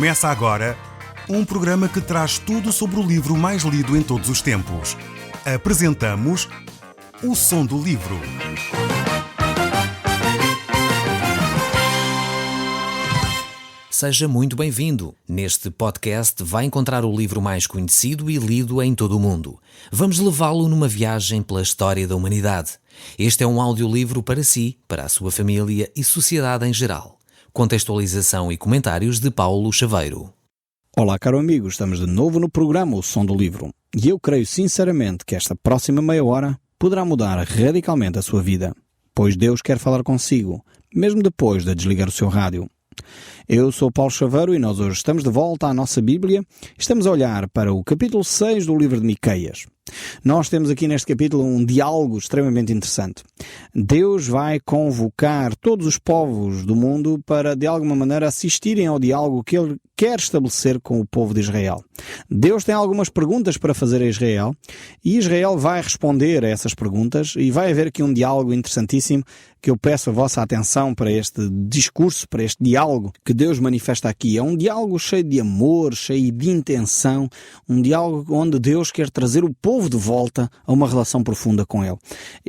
Começa agora um programa que traz tudo sobre o livro mais lido em todos os tempos. Apresentamos O Som do Livro. Seja muito bem-vindo. Neste podcast vai encontrar o livro mais conhecido e lido em todo o mundo. Vamos levá-lo numa viagem pela história da humanidade. Este é um audiolivro para si, para a sua família e sociedade em geral. Contextualização e comentários de Paulo Chaveiro. Olá, caro amigo, estamos de novo no programa O Som do Livro. E eu creio sinceramente que esta próxima meia hora poderá mudar radicalmente a sua vida, pois Deus quer falar consigo, mesmo depois de desligar o seu rádio. Eu sou Paulo Chaveiro e nós hoje estamos de volta à nossa Bíblia. Estamos a olhar para o capítulo 6 do livro de Miqueias. Nós temos aqui neste capítulo um diálogo extremamente interessante. Deus vai convocar todos os povos do mundo para, de alguma maneira, assistirem ao diálogo que Ele quer estabelecer com o povo de Israel. Deus tem algumas perguntas para fazer a Israel e Israel vai responder a essas perguntas e vai haver aqui um diálogo interessantíssimo que eu peço a vossa atenção para este discurso, para este diálogo que Deus manifesta aqui. É um diálogo cheio de amor, cheio de intenção, um diálogo onde Deus quer trazer o povo de volta a uma relação profunda com Ele.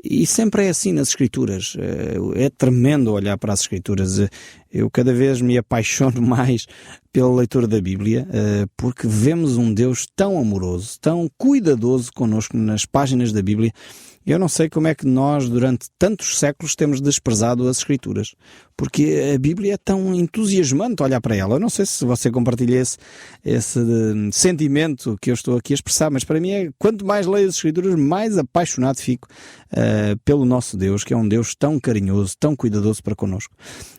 E sempre é assim nas Escrituras. É tremendo olhar para as Escrituras. Eu cada vez me apaixono mais pela leitura da Bíblia, porque vemos um Deus tão amoroso, tão cuidadoso connosco nas páginas da Bíblia. Eu não sei como é que nós, durante tantos séculos, temos desprezado as Escrituras, porque a Bíblia é tão entusiasmante olhar para ela. Eu não sei se você compartilha esse sentimento que eu estou aqui a expressar, mas para mim quanto mais leio as Escrituras, mais apaixonado fico pelo nosso Deus, que é um Deus tão carinhoso, tão cuidadoso para connosco.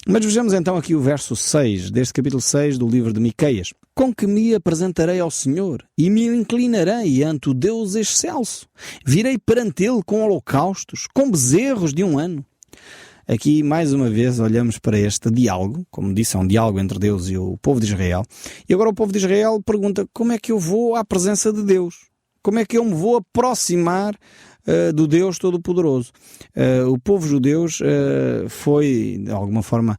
Mas vejamos então aqui o verso 6, deste capítulo 6 do livro de Miqueias. Com que me apresentarei ao Senhor e me inclinarei ante o Deus excelso. Virei perante Ele com holocaustos, com bezerros de um ano. Aqui, mais uma vez, olhamos para este diálogo. Como disse, é um diálogo entre Deus e o povo de Israel. E agora o povo de Israel pergunta: como é que eu vou à presença de Deus? Como é que eu me vou aproximar do Deus Todo-Poderoso? O povo judeu foi, de alguma forma,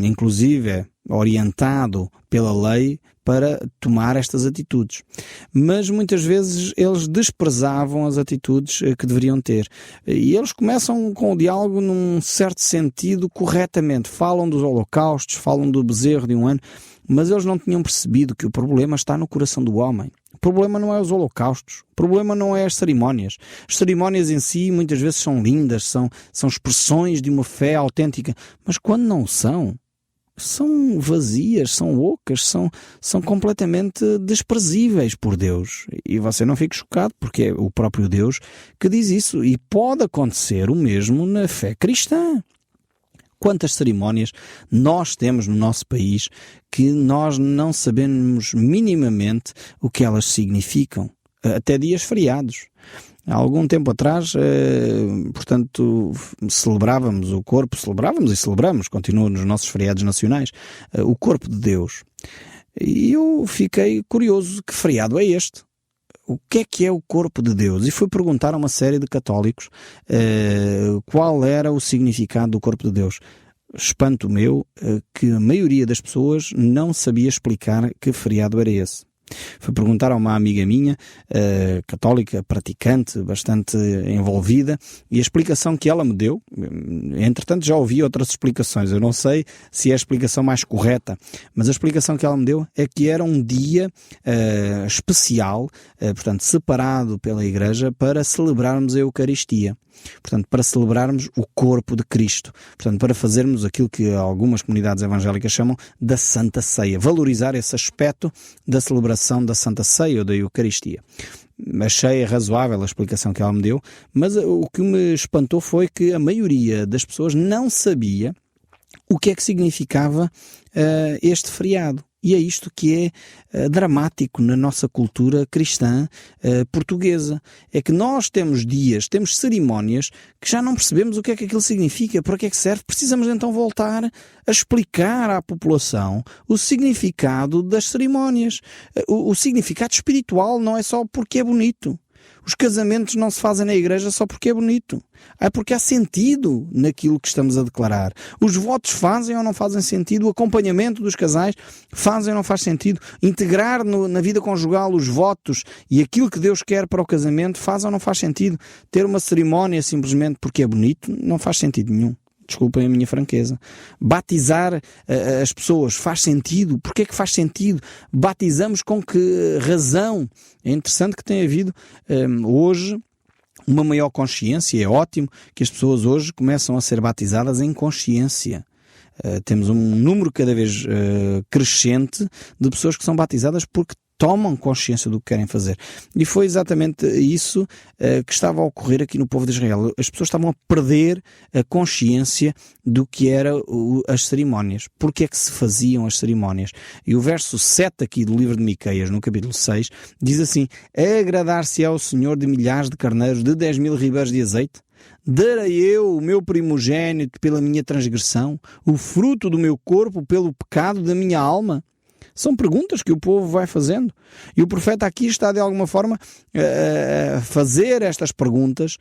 inclusive, orientado pela lei para tomar estas atitudes. Mas muitas vezes eles desprezavam as atitudes que deveriam ter. E eles começam com o diálogo num certo sentido corretamente. Falam dos holocaustos, falam do bezerro de um ano, mas eles não tinham percebido que o problema está no coração do homem. O problema não é os holocaustos, o problema não é as cerimónias. As cerimónias em si muitas vezes são lindas, são expressões de uma fé autêntica, mas quando não são vazias, são ocas, são completamente desprezíveis por Deus. E você não fique chocado, porque é o próprio Deus que diz isso. E pode acontecer o mesmo na fé cristã. Quantas cerimónias nós temos no nosso país que nós não sabemos minimamente o que elas significam, até dias feriados. Há algum tempo atrás, portanto, celebrávamos e celebramos, continua nos nossos feriados nacionais, o corpo de Deus. E eu fiquei curioso, que feriado é este? O que é o corpo de Deus? E fui perguntar a uma série de católicos qual era o significado do corpo de Deus. Espanto meu que a maioria das pessoas não sabia explicar que feriado era esse. Fui perguntar a uma amiga minha, católica, praticante, bastante envolvida, e a explicação que ela me deu, entretanto já ouvi outras explicações, eu não sei se é a explicação mais correta, mas a explicação que ela me deu é que era um dia especial, portanto separado pela Igreja, para celebrarmos a Eucaristia. Portanto, para celebrarmos o corpo de Cristo. Portanto, para fazermos aquilo que algumas comunidades evangélicas chamam da Santa Ceia. Valorizar esse aspecto da celebração da Santa Ceia ou da Eucaristia. Achei razoável a explicação que ela me deu, mas o que me espantou foi que a maioria das pessoas não sabia o que é que significava este feriado. E é isto que é dramático na nossa cultura cristã portuguesa. É que nós temos dias, temos cerimónias que já não percebemos o que é que aquilo significa, para que é que serve. Precisamos então voltar a explicar à população o significado das cerimónias. O significado espiritual não é só porque é bonito. Os casamentos não se fazem na igreja só porque é bonito. É porque há sentido naquilo que estamos a declarar. Os votos fazem ou não fazem sentido? O acompanhamento dos casais fazem ou não faz sentido? Integrar na vida conjugal os votos e aquilo que Deus quer para o casamento faz ou não faz sentido? Ter uma cerimónia simplesmente porque é bonito não faz sentido nenhum. Desculpem a minha franqueza. Batizar as pessoas faz sentido? Porquê é que faz sentido? Batizamos com que razão? É interessante que tenha havido hoje uma maior consciência. É ótimo que as pessoas hoje começam a ser batizadas em consciência. Temos um número cada vez crescente de pessoas que são batizadas porque tomam consciência do que querem fazer. E foi exatamente isso que estava a ocorrer aqui no povo de Israel. As pessoas estavam a perder a consciência do que eram as cerimónias. Porque é que se faziam as cerimónias? E o verso 7 aqui do livro de Miqueias, no capítulo 6, diz assim: agradar-se ao Senhor de milhares de carneiros, de 10.000 ribeiros de azeite? Darei eu o meu primogênito pela minha transgressão, o fruto do meu corpo pelo pecado da minha alma? São perguntas que o povo vai fazendo. E o profeta aqui está, de alguma forma, a fazer estas perguntas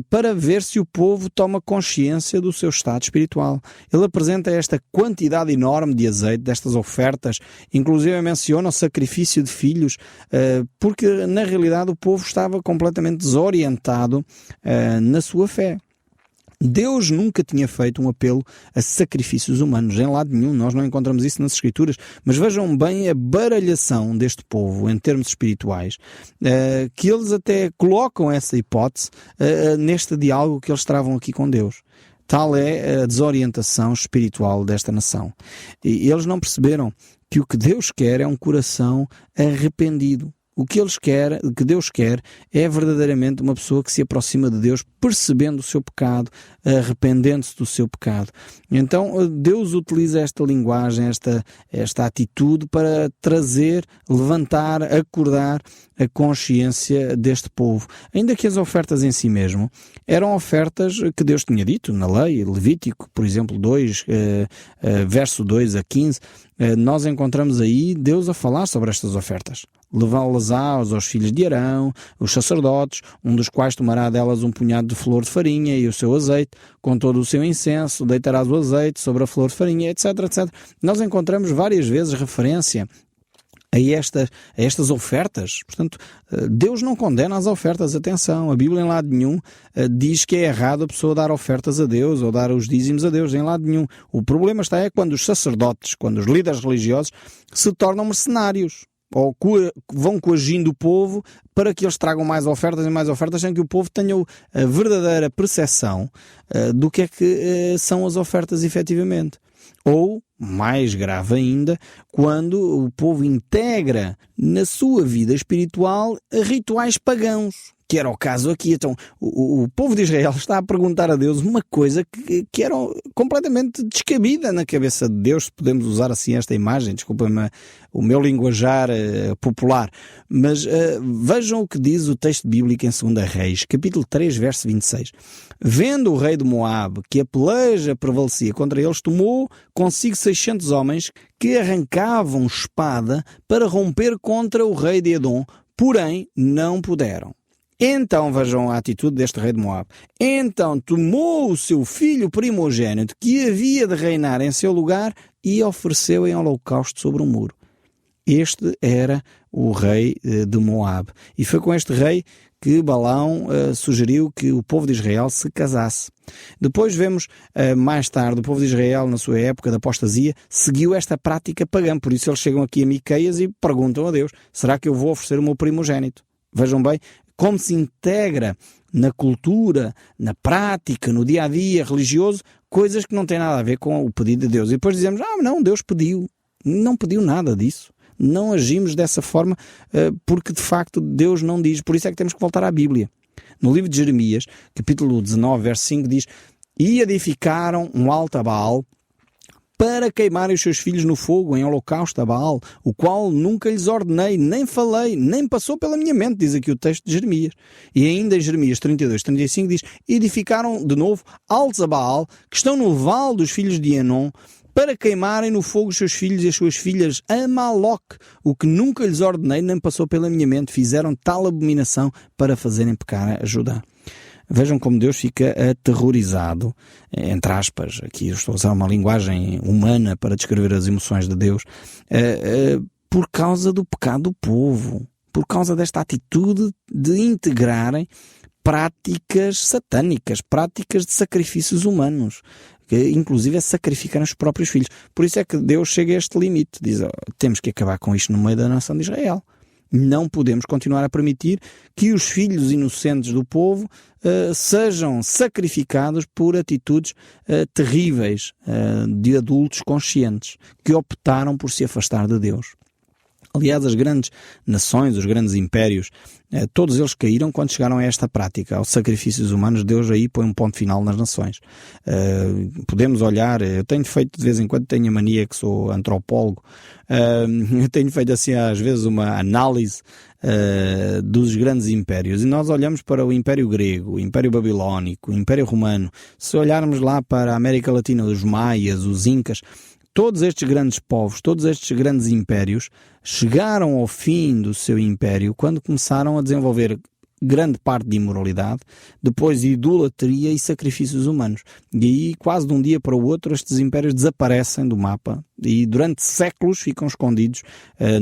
para ver se o povo toma consciência do seu estado espiritual. Ele apresenta esta quantidade enorme de azeite, destas ofertas, inclusive menciona o sacrifício de filhos, porque, na realidade, o povo estava completamente desorientado na sua fé. Deus nunca tinha feito um apelo a sacrifícios humanos, em lado nenhum. Nós não encontramos isso nas Escrituras, mas vejam bem a baralhação deste povo em termos espirituais, que eles até colocam essa hipótese neste diálogo que eles travam aqui com Deus. Tal é a desorientação espiritual desta nação. E eles não perceberam que o que Deus quer é um coração arrependido. O que Deus quer é verdadeiramente uma pessoa que se aproxima de Deus percebendo o seu pecado, arrependendo-se do seu pecado. Então Deus utiliza esta linguagem, esta atitude para trazer, levantar, acordar a consciência deste povo. Ainda que as ofertas em si mesmo eram ofertas que Deus tinha dito na lei, Levítico, por exemplo, 2, verso 2 a 15, nós encontramos aí Deus a falar sobre estas ofertas. Levá-las aos filhos de Arão, os sacerdotes, um dos quais tomará delas um punhado de flor de farinha e o seu azeite, com todo o seu incenso, deitarás o azeite sobre a flor de farinha, etc, etc. Nós encontramos várias vezes referência a estas ofertas. Portanto, Deus não condena as ofertas, atenção, a Bíblia em lado nenhum diz que é errado a pessoa dar ofertas a Deus ou dar os dízimos a Deus, em lado nenhum. O problema está quando os sacerdotes, quando os líderes religiosos se tornam mercenários ou vão coagindo o povo para que eles tragam mais ofertas e mais ofertas, sem que o povo tenha a verdadeira percepção do que é que são as ofertas efetivamente. Ou, mais grave ainda, quando o povo integra na sua vida espiritual rituais pagãos, que era o caso aqui. Então, o povo de Israel está a perguntar a Deus uma coisa que era completamente descabida na cabeça de Deus, se podemos usar assim esta imagem, desculpa-me o meu linguajar popular, mas vejam o que diz o texto bíblico em 2 Reis, capítulo 3, verso 26. Vendo o rei de Moabe que a peleja prevalecia contra eles, tomou consigo 600 homens que arrancavam espada para romper contra o rei de Edom, porém não puderam. Então, vejam a atitude deste rei de Moabe. Então tomou o seu filho primogênito, que havia de reinar em seu lugar, e ofereceu em holocausto sobre um muro. Este era o rei de Moabe. E foi com este rei que Balaão sugeriu que o povo de Israel se casasse. Depois vemos, mais tarde, o povo de Israel, na sua época de apostasia, seguiu esta prática pagã. Por isso eles chegam aqui a Miqueias e perguntam a Deus: será que eu vou oferecer o meu primogênito? Vejam bem como se integra na cultura, na prática, no dia-a-dia religioso, coisas que não têm nada a ver com o pedido de Deus. E depois dizemos: não, Deus pediu. Não pediu nada disso. Não agimos dessa forma porque, de facto, Deus não diz. Por isso é que temos que voltar à Bíblia. No livro de Jeremias, capítulo 19, verso 5, diz: e edificaram um altar a Baal para queimarem os seus filhos no fogo, em holocausto a Baal, o qual nunca lhes ordenei, nem falei, nem passou pela minha mente, diz aqui o texto de Jeremias. E ainda em Jeremias 32, 35 diz: edificaram de novo altos a Baal, que estão no vale dos filhos de Enom, para queimarem no fogo os seus filhos e as suas filhas a Maloque, o que nunca lhes ordenei, nem passou pela minha mente, fizeram tal abominação para fazerem pecar a Judá. Vejam como Deus fica aterrorizado, entre aspas, aqui eu estou a usar uma linguagem humana para descrever as emoções de Deus, por causa do pecado do povo, por causa desta atitude de integrarem práticas satânicas, práticas de sacrifícios humanos, que inclusive é sacrificar os próprios filhos. Por isso é que Deus chega a este limite, diz, temos que acabar com isto no meio da nação de Israel. Não podemos continuar a permitir que os filhos inocentes do povo sejam sacrificados por atitudes terríveis de adultos conscientes que optaram por se afastar de Deus. Aliás, as grandes nações, os grandes impérios, todos eles caíram quando chegaram a esta prática, aos sacrifícios humanos. Deus aí põe um ponto final nas nações. Podemos olhar, eu tenho feito de vez em quando, tenho a mania que sou antropólogo, eu tenho feito assim às vezes uma análise dos grandes impérios, e nós olhamos para o Império Grego, o Império Babilónico, o Império Romano. Se olharmos lá para a América Latina, os Maias, os Incas, todos estes grandes povos, todos estes grandes impérios chegaram ao fim do seu império quando começaram a desenvolver grande parte de imoralidade, depois idolatria e sacrifícios humanos. E aí, quase de um dia para o outro, estes impérios desaparecem do mapa e durante séculos ficam escondidos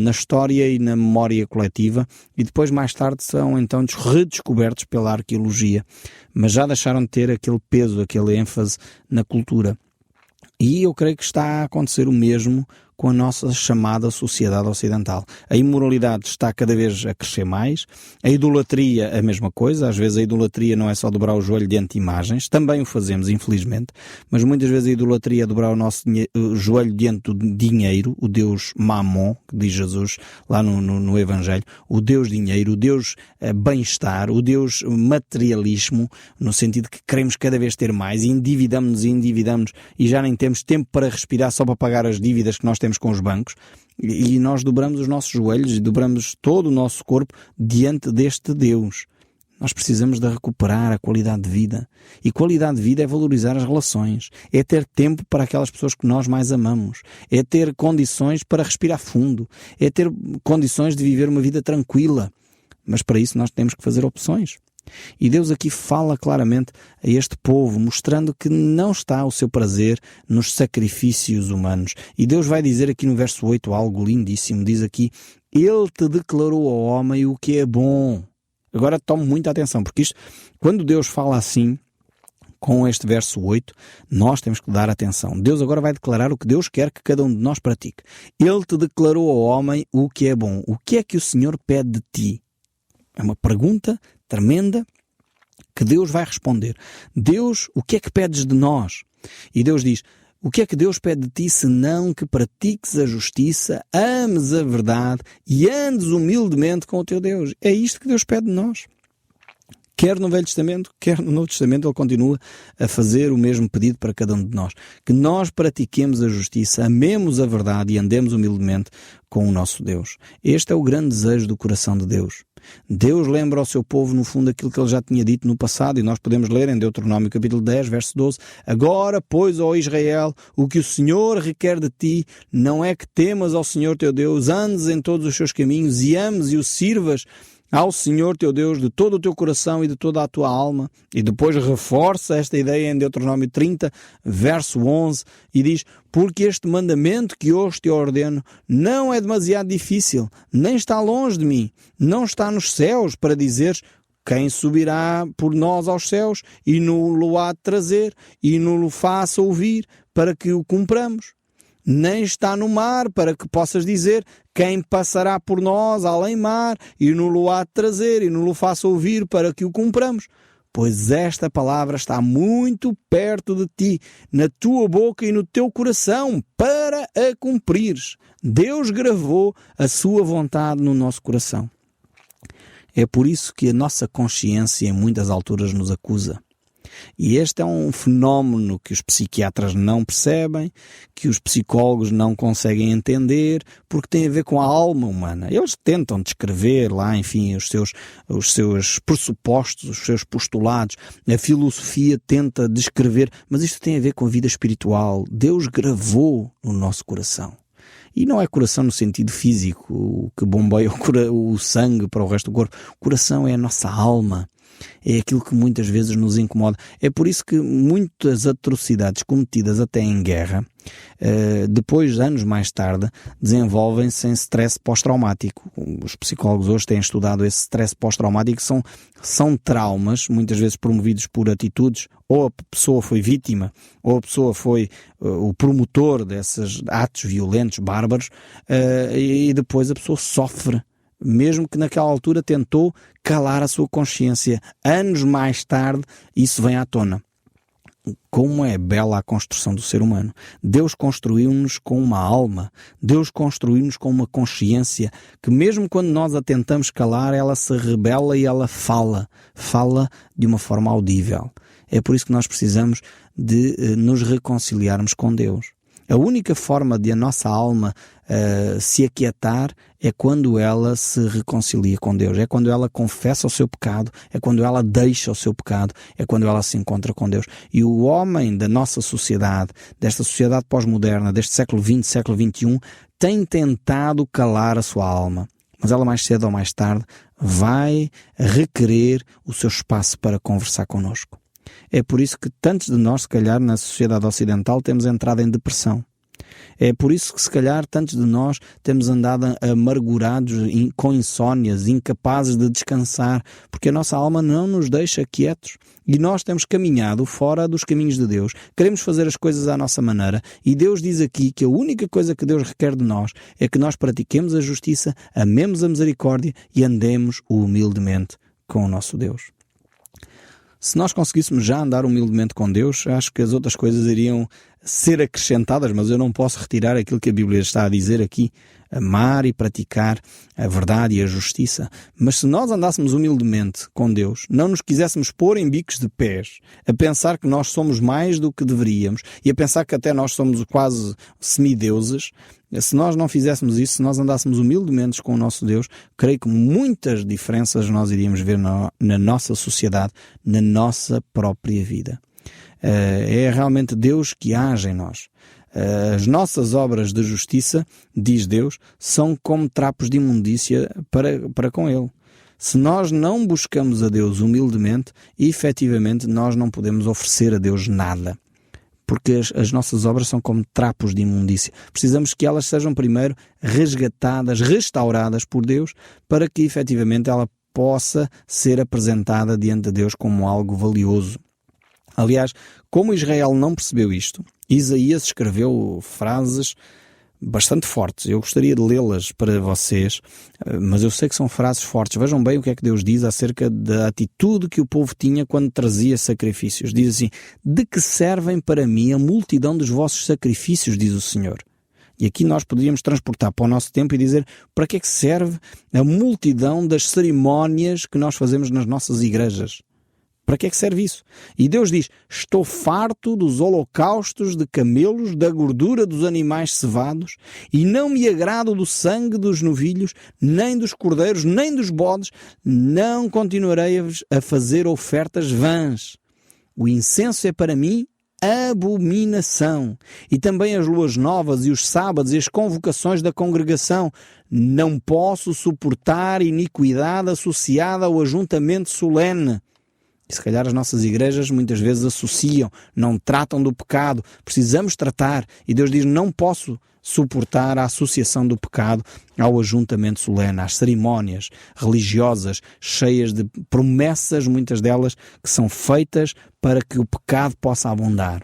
na história e na memória coletiva, e depois mais tarde são então redescobertos pela arqueologia, mas já deixaram de ter aquele peso, aquele ênfase na cultura. E eu creio que está a acontecer o mesmo com a nossa chamada sociedade ocidental. A imoralidade está cada vez a crescer mais, a idolatria a mesma coisa. Às vezes a idolatria não é só dobrar o joelho diante de imagens, também o fazemos infelizmente, mas muitas vezes a idolatria é dobrar o nosso joelho diante do dinheiro, o Deus Mamon, que diz Jesus lá no Evangelho, o Deus dinheiro, o Deus bem-estar, o Deus materialismo, no sentido que queremos cada vez ter mais e endividamos-nos e já nem temos tempo para respirar só para pagar as dívidas que nós temos com os bancos, e nós dobramos os nossos joelhos e dobramos todo o nosso corpo diante deste Deus. Nós precisamos de recuperar a qualidade de vida, e qualidade de vida é valorizar as relações, é ter tempo para aquelas pessoas que nós mais amamos, é ter condições para respirar fundo, é ter condições de viver uma vida tranquila, mas para isso nós temos que fazer opções. E Deus aqui fala claramente a este povo, mostrando que não está o seu prazer nos sacrifícios humanos. E Deus vai dizer aqui no verso 8 algo lindíssimo. Diz aqui: Ele te declarou ao homem o que é bom. Agora tome muita atenção, porque isto, quando Deus fala assim, com este verso 8, nós temos que dar atenção. Deus agora vai declarar o que Deus quer que cada um de nós pratique. Ele te declarou ao homem o que é bom. O que é que o Senhor pede de ti? É uma pergunta tremenda que Deus vai responder. Deus, o que é que pedes de nós? E Deus diz: o que é que Deus pede de ti, senão que pratiques a justiça, ames a verdade e andes humildemente com o teu Deus? É isto que Deus pede de nós. Quer no Velho Testamento, quer no Novo Testamento, Ele continua a fazer o mesmo pedido para cada um de nós. Que nós pratiquemos a justiça, amemos a verdade e andemos humildemente com o nosso Deus. Este é o grande desejo do coração de Deus. Deus lembra ao seu povo, no fundo, aquilo que Ele já tinha dito no passado, e nós podemos ler em Deuteronômio capítulo 10, verso 12. Agora, pois, ó Israel, o que o Senhor requer de ti não é que temas ao Senhor teu Deus, andes em todos os seus caminhos e ames e o sirvas ao Senhor teu Deus de todo o teu coração e de toda a tua alma. E depois reforça esta ideia em Deuteronômio 30, verso 11, e diz: porque este mandamento que hoje te ordeno não é demasiado difícil, nem está longe de mim, não está nos céus, para dizeres: quem subirá por nós aos céus e no-lo há de trazer e no-lo faça ouvir, para que o cumpramos. Nem está no mar, para que possas dizer: quem passará por nós além mar e no-lo há de trazer e no-lo faça ouvir, para que o cumpramos. Pois esta palavra está muito perto de ti, na tua boca e no teu coração, para a cumprires. Deus gravou a sua vontade no nosso coração. É por isso que a nossa consciência em muitas alturas nos acusa. E este é um fenómeno que os psiquiatras não percebem, que os psicólogos não conseguem entender, porque tem a ver com a alma humana. Eles tentam descrever lá, enfim, os seus pressupostos, os seus postulados. A filosofia tenta descrever, mas isto tem a ver com a vida espiritual. Deus gravou no nosso coração. E não é coração no sentido físico, que bombeia o sangue para o resto do corpo. O coração é a nossa alma. É aquilo que muitas vezes nos incomoda. É por isso que muitas atrocidades cometidas até em guerra, depois, anos mais tarde, desenvolvem-se em stress pós-traumático. Os psicólogos hoje têm estudado esse stress pós-traumático. São traumas, muitas vezes promovidos por atitudes, ou a pessoa foi vítima, ou a pessoa foi o promotor desses atos violentos, bárbaros, e depois a pessoa sofre. Mesmo que naquela altura tentou calar a sua consciência. Anos mais tarde, isso vem à tona. Como é bela a construção do ser humano. Deus construiu-nos com uma alma. Deus construiu-nos com uma consciência que mesmo quando nós a tentamos calar, ela se rebela e ela fala. Fala de uma forma audível. É por isso que nós precisamos de nos reconciliarmos com Deus. A única forma de a nossa alma se aquietar é quando ela se reconcilia com Deus, é quando ela confessa o seu pecado, é quando ela deixa o seu pecado, é quando ela se encontra com Deus. E o homem da nossa sociedade, desta sociedade pós-moderna, deste século XX, século XXI, tem tentado calar a sua alma. Mas ela mais cedo ou mais tarde vai requerer o seu espaço para conversar connosco. É por isso que tantos de nós, se calhar, na sociedade ocidental, temos entrado em depressão. É por isso que, se calhar, tantos de nós temos andado amargurados, com insónias, incapazes de descansar, porque a nossa alma não nos deixa quietos. E nós temos caminhado fora dos caminhos de Deus. Queremos fazer as coisas à nossa maneira. E Deus diz aqui que a única coisa que Deus requer de nós é que nós pratiquemos a justiça, amemos a misericórdia e andemos humildemente com o nosso Deus. Se nós conseguíssemos já andar humildemente com Deus, acho que as outras coisas iriam ser acrescentadas, mas eu não posso retirar aquilo que a Bíblia está a dizer aqui. Amar e praticar a verdade e a justiça. Mas se nós andássemos humildemente com Deus, não nos quiséssemos pôr em bicos de pés, a pensar que nós somos mais do que deveríamos e a pensar que até nós somos quase semideuses, se nós não fizéssemos isso, se nós andássemos humildemente com o nosso Deus, creio que muitas diferenças nós iríamos ver na nossa sociedade, na nossa própria vida. É realmente Deus que age em nós. As nossas obras de justiça, diz Deus, são como trapos de imundícia para com Ele. Se nós não buscamos a Deus humildemente, efetivamente nós não podemos oferecer a Deus nada. Porque as nossas obras são como trapos de imundícia. Precisamos que elas sejam primeiro resgatadas, restauradas por Deus, para que efetivamente ela possa ser apresentada diante de Deus como algo valioso. Aliás, como Israel não percebeu isto, Isaías escreveu frases bastante fortes. Eu gostaria de lê-las para vocês, mas eu sei que são frases fortes. Vejam bem o que é que Deus diz acerca da atitude que o povo tinha quando trazia sacrifícios. Diz assim: de que servem para mim a multidão dos vossos sacrifícios, diz o Senhor. E aqui nós poderíamos transportar para o nosso tempo e dizer: para que é que serve a multidão das cerimónias que nós fazemos nas nossas igrejas? Para que é que serve isso? E Deus diz: estou farto dos holocaustos de camelos, da gordura dos animais cevados, e não me agrado do sangue dos novilhos, nem dos cordeiros, nem dos bodes, não continuarei a fazer ofertas vãs. O incenso é para mim abominação, e também as luas novas e os sábados e as convocações da congregação. Não posso suportar iniquidade associada ao ajuntamento solene. E se calhar as nossas igrejas muitas vezes associam, não tratam do pecado. Precisamos tratar. E Deus diz: não posso suportar a associação do pecado ao ajuntamento solene, às cerimónias religiosas cheias de promessas, muitas delas que são feitas para que o pecado possa abundar.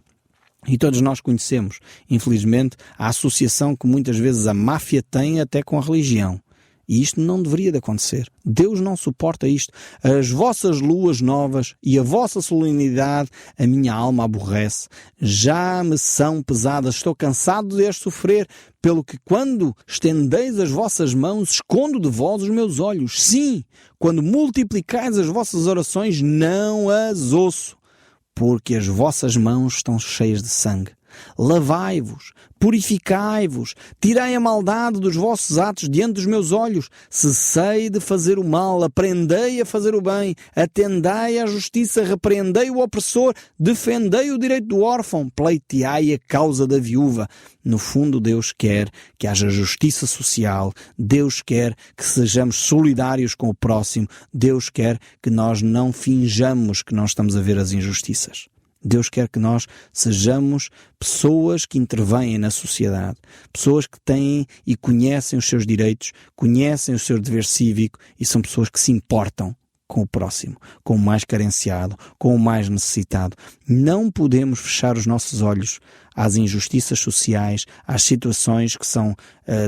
E todos nós conhecemos, infelizmente, a associação que muitas vezes a máfia tem até com a religião. E isto não deveria de acontecer. Deus não suporta isto. As vossas luas novas e a vossa solenidade a minha alma aborrece. Já me são pesadas. Estou cansado de as sofrer. Pelo que quando estendeis as vossas mãos, escondo de vós os meus olhos. Sim, quando multiplicais as vossas orações, não as ouço. porque as vossas mãos estão cheias de sangue. Lavai-vos, purificai-vos, tirai a maldade dos vossos atos diante dos meus olhos. Cessei de fazer o mal, aprendei a fazer o bem, atendai à justiça, repreendei o opressor, defendei o direito do órfão, pleiteai a causa da viúva. No fundo, Deus quer que haja justiça social, Deus quer que sejamos solidários com o próximo, Deus quer que nós não finjamos que não estamos a ver as injustiças. Deus quer que nós sejamos pessoas que intervêm na sociedade, pessoas que têm e conhecem os seus direitos, conhecem o seu dever cívico e são pessoas que se importam com o próximo, com o mais carenciado, com o mais necessitado. Não podemos fechar os nossos olhos às injustiças sociais, às situações que são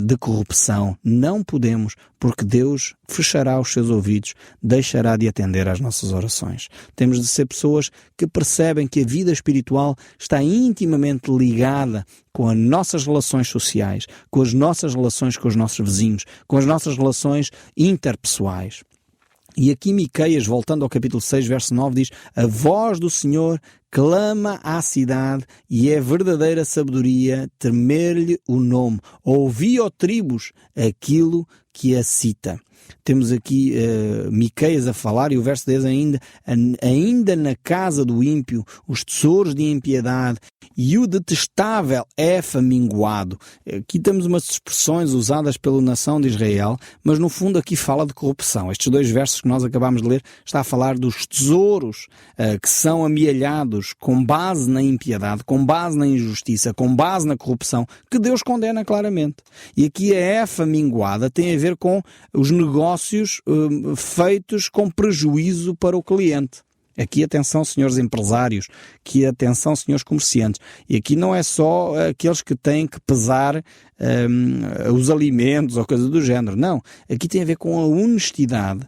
de corrupção. Não podemos, porque Deus fechará os seus ouvidos, deixará de atender às nossas orações. Temos de ser pessoas que percebem que a vida espiritual está intimamente ligada com as nossas relações sociais, com as nossas relações com os nossos vizinhos, com as nossas relações interpessoais. E aqui Miqueias, voltando ao capítulo 6, verso 9, diz: a voz do Senhor clama à cidade e é verdadeira sabedoria temer-lhe o nome. Ouvi, ó tribos, aquilo que a cita. Temos aqui Miqueias a falar, e o verso 10 ainda na casa do ímpio os tesouros de impiedade e o detestável é faminguado. Aqui temos umas expressões usadas pela nação de Israel, mas no fundo aqui fala de corrupção. Estes dois versos que nós acabamos de ler está a falar dos tesouros que são amealhados com base na impiedade, com base na injustiça, com base na corrupção, que Deus condena claramente. E aqui a faminguada tem a ver com os negócios feitos com prejuízo para o cliente. Aqui atenção, senhores empresários, aqui atenção, senhores comerciantes. E aqui não é só aqueles que têm que pesar os alimentos ou coisa do género. Não, aqui tem a ver com a honestidade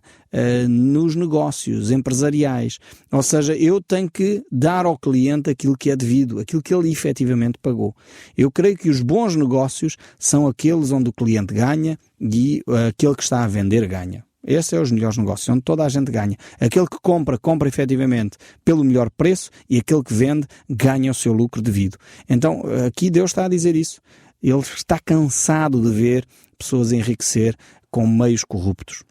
nos negócios empresariais. Ou seja, eu tenho que dar ao cliente aquilo que é devido, aquilo que ele efetivamente pagou. Eu creio que os bons negócios são aqueles onde o cliente ganha e aquele que está a vender ganha. Esses são os melhores negócios, onde toda a gente ganha. Aquele que compra efetivamente pelo melhor preço, e aquele que vende ganha o seu lucro devido. Então, aqui Deus está a dizer isso. Ele está cansado de ver pessoas enriquecer com meios corruptos.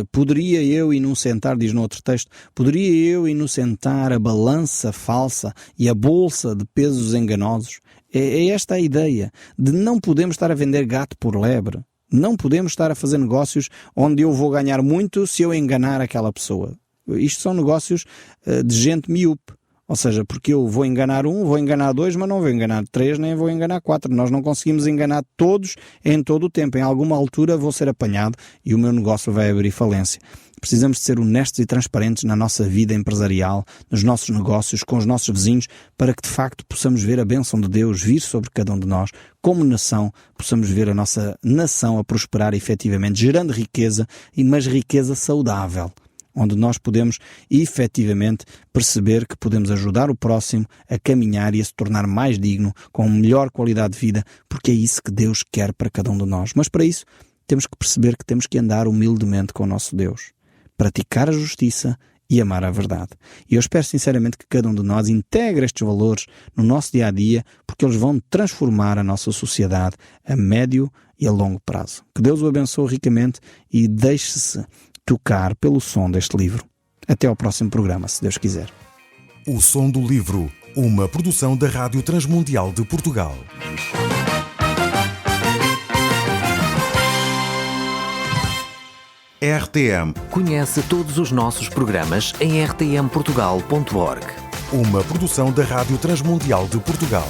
Poderia eu inocentar, diz no outro texto, poderia eu inocentar a balança falsa e a bolsa de pesos enganosos? É esta a ideia de não podemos estar a vender gato por lebre. Não podemos estar a fazer negócios onde eu vou ganhar muito se eu enganar aquela pessoa. Isto são negócios de gente miúpe. Ou seja, porque eu vou enganar um, vou enganar dois, mas não vou enganar três, nem vou enganar quatro. Nós não conseguimos enganar todos em todo o tempo. Em alguma altura vou ser apanhado e o meu negócio vai abrir falência. Precisamos de ser honestos e transparentes na nossa vida empresarial, nos nossos negócios, com os nossos vizinhos, para que de facto possamos ver a bênção de Deus vir sobre cada um de nós. Como nação, possamos ver a nossa nação a prosperar efetivamente, gerando riqueza, mas riqueza saudável, onde nós podemos efetivamente perceber que podemos ajudar o próximo a caminhar e a se tornar mais digno, com melhor qualidade de vida, porque é isso que Deus quer para cada um de nós. Mas para isso temos que perceber que temos que andar humildemente com o nosso Deus, praticar a justiça e amar a verdade. E eu espero sinceramente que cada um de nós integre estes valores no nosso dia-a-dia, porque eles vão transformar a nossa sociedade a médio e a longo prazo. Que Deus o abençoe ricamente e deixe-se tocar pelo som deste livro. Até ao próximo programa, se Deus quiser. O Som do Livro, uma produção da Rádio Transmundial de Portugal. RTM. Conhece todos os nossos programas em rtmportugal.org. Uma produção da Rádio Transmundial de Portugal.